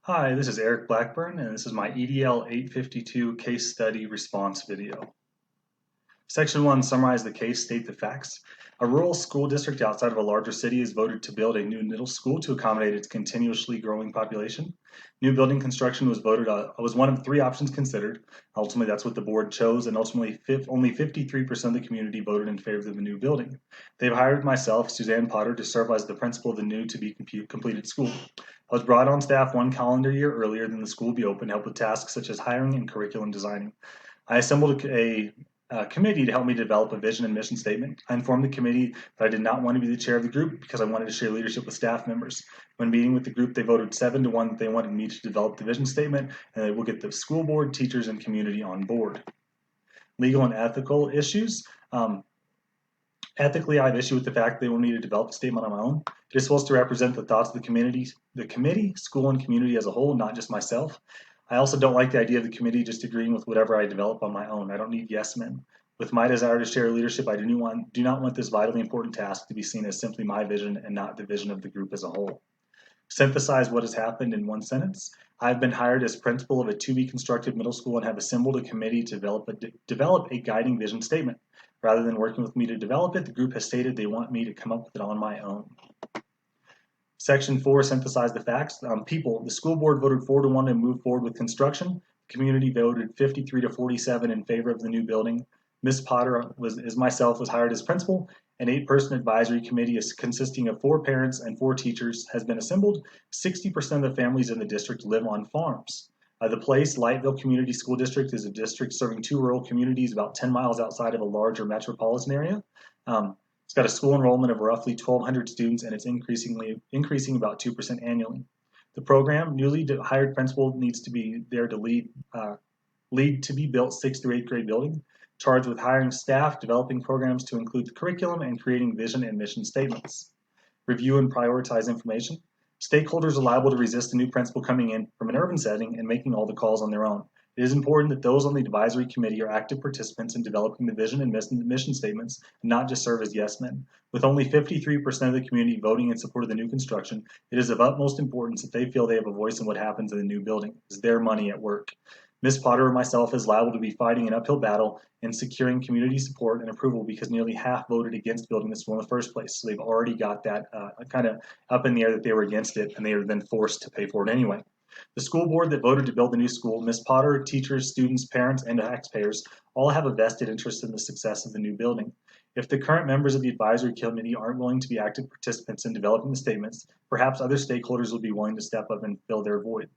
Hi, this is Eric Blackburn, and this is my EDL 852 case study response video. Section 1 summarizes the case, state the facts. A rural school district outside of a larger city has voted to build a new middle school to accommodate its continuously growing population. New building construction was was one of three options considered. Ultimately, that's what the board chose, and ultimately only 53% of the community voted in favor of the new building. They've hired myself, Suzanne Potter, to serve as the principal of the new to-be-completed school. I was brought on staff one calendar year earlier than the school would be open to help with tasks such as hiring and curriculum designing. I assembled a committee to help me develop a vision and mission statement. I informed the committee that I did not want to be the chair of the group because I wanted to share leadership with staff members. When meeting with the group, they voted 7-1 that they wanted me to develop the vision statement, and they will get the school board, teachers, and community on board. Legal and ethical issues. Ethically, I have issue with the fact that they want me to develop a statement on my own. It is supposed to represent the thoughts of the committee, school, and community as a whole, not just myself. I also don't like the idea of the committee just agreeing with whatever I develop on my own. I don't need yes men. With my desire to share leadership, I do not want this vitally important task to be seen as simply my vision and not the vision of the group as a whole. Synthesize what has happened in one sentence. I've been hired as principal of a to-be-constructed middle school and have assembled a committee to develop a guiding vision statement. Rather than working with me to develop it, the group has stated they want me to come up with it on my own. Section 4, synthesize the facts. People, the school board voted 4-1 to move forward with construction. The community voted 53-47 in favor of the new building. Ms. Potter, as myself, was hired as principal. An 8-person advisory committee consisting of 4 parents and 4 teachers has been assembled. 60% of the families in the district live on farms. The place, Lightville Community School District, is a district serving 2 rural communities about 10 miles outside of a larger metropolitan area. It's got a school enrollment of roughly 1,200 students, and it's increasing about 2% annually. The program, newly hired principal, needs to be there to lead to be built 6th through 8th grade building, charged with hiring staff, developing programs to include the curriculum, and creating vision and mission statements. Review and prioritize information. Stakeholders are liable to resist a new principal coming in from an urban setting and making all the calls on their own. It is important that those on the advisory committee are active participants in developing the vision and mission statements, and not just serve as yes men. With only 53% of the community voting in support of the new construction, it is of utmost importance that they feel they have a voice in what happens in the new building. It's their money at work. Ms. Potter and myself is liable to be fighting an uphill battle in securing community support and approval because nearly half voted against building this school in the first place. So they've already got that kind of up in the air that they were against it, and they are then forced to pay for it anyway. The school board that voted to build the new school, Ms. Potter, teachers, students, parents, and taxpayers all have a vested interest in the success of the new building. If the current members of the advisory committee aren't willing to be active participants in developing the statements, perhaps other stakeholders will be willing to step up and fill their void.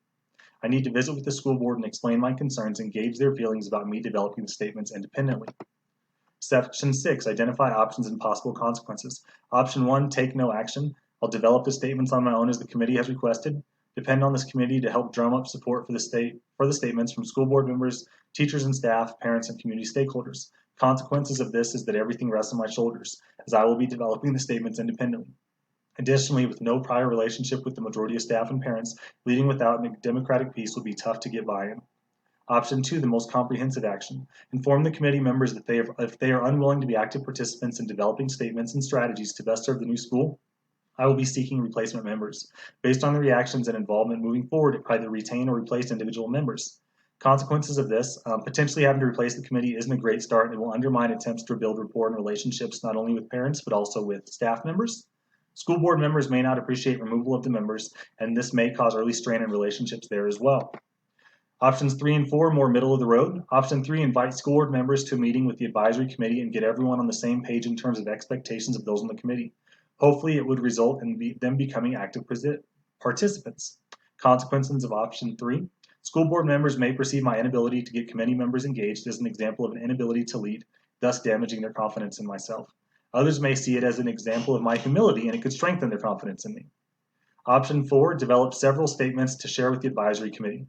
I need to visit with the school board and explain my concerns and gauge their feelings about me developing the statements independently. Section 6, identify options and possible consequences. Option 1, take no action. I'll develop the statements on my own as the committee has requested. Depend on this committee to help drum up support for the statements from school board members, teachers and staff, parents, and community stakeholders. Consequences of this is that everything rests on my shoulders, as I will be developing the statements independently. Additionally, with no prior relationship with the majority of staff and parents, leading without a democratic peace would be tough to get by in. Option 2, the most comprehensive action. Inform the committee members that if they are unwilling to be active participants in developing statements and strategies to best serve the new school, I will be seeking replacement members. Based on the reactions and involvement moving forward, either retain or replace individual members. Consequences of this, potentially having to replace the committee isn't a great start and it will undermine attempts to build rapport and relationships not only with parents but also with staff members. School board members may not appreciate removal of the members, and this may cause early strain in relationships there as well. Options 3 and 4, more middle of the road. Option 3, invite school board members to a meeting with the advisory committee and get everyone on the same page in terms of expectations of those on the committee. Hopefully, it would result in them becoming active participants. Consequences of option 3. School board members may perceive my inability to get committee members engaged as an example of an inability to lead, thus damaging their confidence in myself. Others may see it as an example of my humility and it could strengthen their confidence in me. Option 4, develop several statements to share with the advisory committee.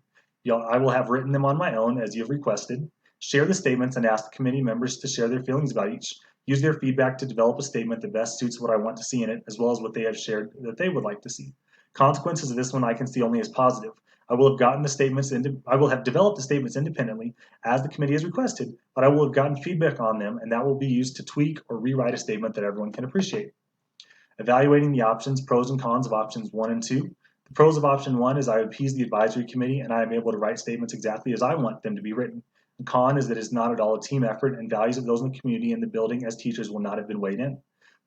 I will have written them on my own as you have requested. Share the statements and ask the committee members to share their feelings about each. Use their feedback to develop a statement that best suits what I want to see in it, as well as what they have shared that they would like to see. Consequences of this one I can see only as positive. I will have developed the statements independently as the committee has requested, but I will have gotten feedback on them, and that will be used to tweak or rewrite a statement that everyone can appreciate. Evaluating the options, pros and cons of options 1 and 2. The pros of option 1 is I appease the advisory committee and I am able to write statements exactly as I want them to be written. The con is that it's not at all a team effort and values of those in the community and the building as teachers will not have been weighed in.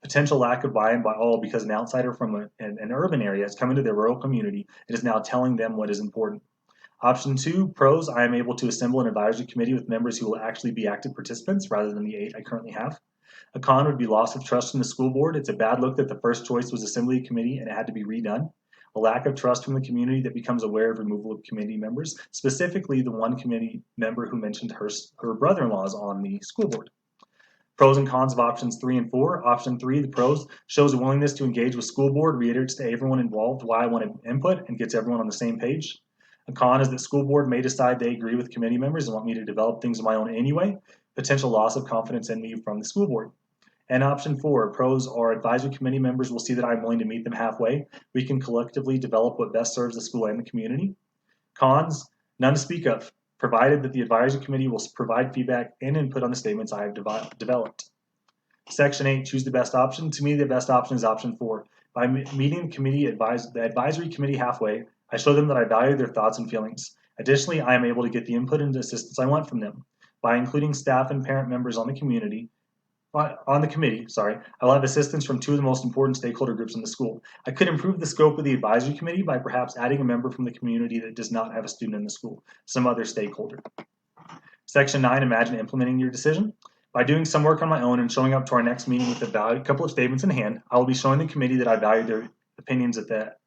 Potential lack of buy-in by all because an outsider from an urban area has come into their rural community and is now telling them what is important. Option 2, pros, I am able to assemble an advisory committee with members who will actually be active participants rather than the 8 I currently have. A con would be loss of trust in the school board. It's a bad look that the first choice was assembly committee and it had to be redone. A lack of trust from the community that becomes aware of removal of committee members, specifically the one committee member who mentioned her brother-in-law is on the school board. Pros and cons of options 3 and 4. Option 3, the pros, shows a willingness to engage with school board, reiterates to everyone involved why I want input, and gets everyone on the same page. A con is that school board may decide they agree with committee members and want me to develop things on my own anyway. Potential loss of confidence in me from the school board. And option 4, pros are advisory committee members will see that I'm willing to meet them halfway. We can collectively develop what best serves the school and the community. Cons, none to speak of, provided that the advisory committee will provide feedback and input on the statements I have developed. Section 8, choose the best option. To me, the best option is option 4. By meeting the advisory committee halfway, I show them that I value their thoughts and feelings. Additionally, I am able to get the input and assistance I want from them. By including staff and parent members on the committee, I will have assistance from 2 of the most important stakeholder groups in the school. I could improve the scope of the advisory committee by perhaps adding a member from the community that does not have a student in the school, some other stakeholder. Section 9, imagine implementing your decision. By doing some work on my own and showing up to our next meeting with a couple of statements in hand, I will be showing the committee that I value their opinions that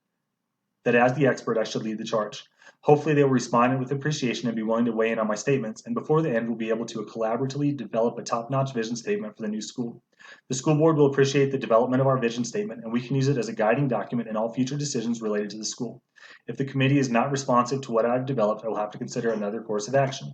as the expert I should lead the charge. Hopefully they will respond with appreciation and be willing to weigh in on my statements, and before the end we'll be able to collaboratively develop a top-notch vision statement for the new school. The school board will appreciate the development of our vision statement, and we can use it as a guiding document in all future decisions related to the school. If the committee is not responsive to what I've developed, I will have to consider another course of action.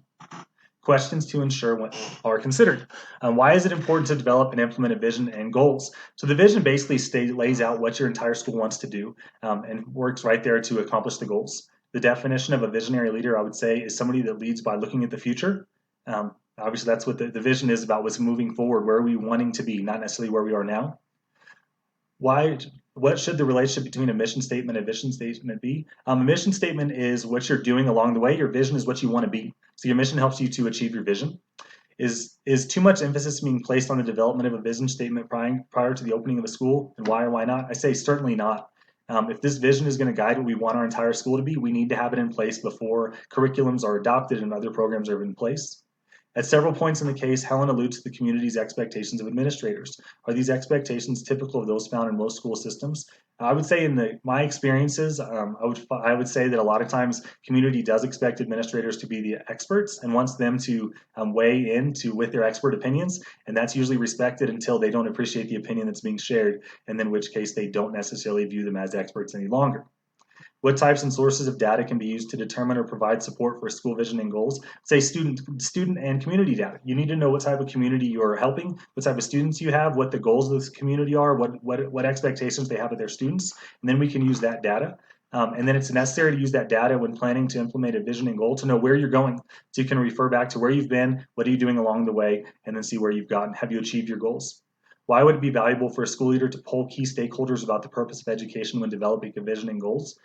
Questions to ensure are considered. Why is it important to develop and implement a vision and goals? So the vision basically lays out what your entire school wants to do and works right there to accomplish the goals. The definition of a visionary leader, I would say, is somebody that leads by looking at the future. Obviously, that's what the vision is about, what's moving forward, where are we wanting to be, not necessarily where we are now. What should the relationship between a mission statement and a vision statement be? A mission statement is what you're doing along the way. Your vision is what you want to be. So your mission helps you to achieve your vision. Is too much emphasis being placed on the development of a vision statement prior to the opening of a school? And why or why not? I say certainly not. If this vision is going to guide what we want our entire school to be, we need to have it in place before curriculums are adopted and other programs are in place. At several points in the case, Helen alludes to the community's expectations of administrators. Are these expectations typical of those found in most school systems? I would say in my experiences, I would say that a lot of times community does expect administrators to be the experts and wants them to weigh in with their expert opinions, and that's usually respected until they don't appreciate the opinion that's being shared, and in which case they don't necessarily view them as experts any longer. What types and sources of data can be used to determine or provide support for school vision and goals? Say student and community data. You need to know what type of community you're helping, what type of students you have, what the goals of this community are, what expectations they have of their students, and then we can use that data. And then it's necessary to use that data when planning to implement a vision and goal to know where you're going. So you can refer back to where you've been, what are you doing along the way, and then see where you've gotten. Have you achieved your goals? Why would it be valuable for a school leader to poll key stakeholders about the purpose of education when developing a vision and goals?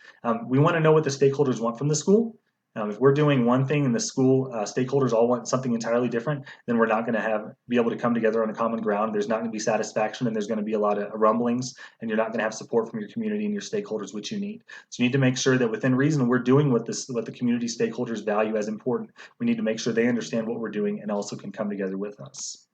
We want to know what the stakeholders want from the school. If we're doing one thing and the school stakeholders all want something entirely different, then we're not going to be able to come together on a common ground. There's not going to be satisfaction, and there's going to be a lot of rumblings, and you're not going to have support from your community and your stakeholders, which you need. So you need to make sure that within reason we're doing what the community stakeholders value as important. We need to make sure they understand what we're doing and also can come together with us.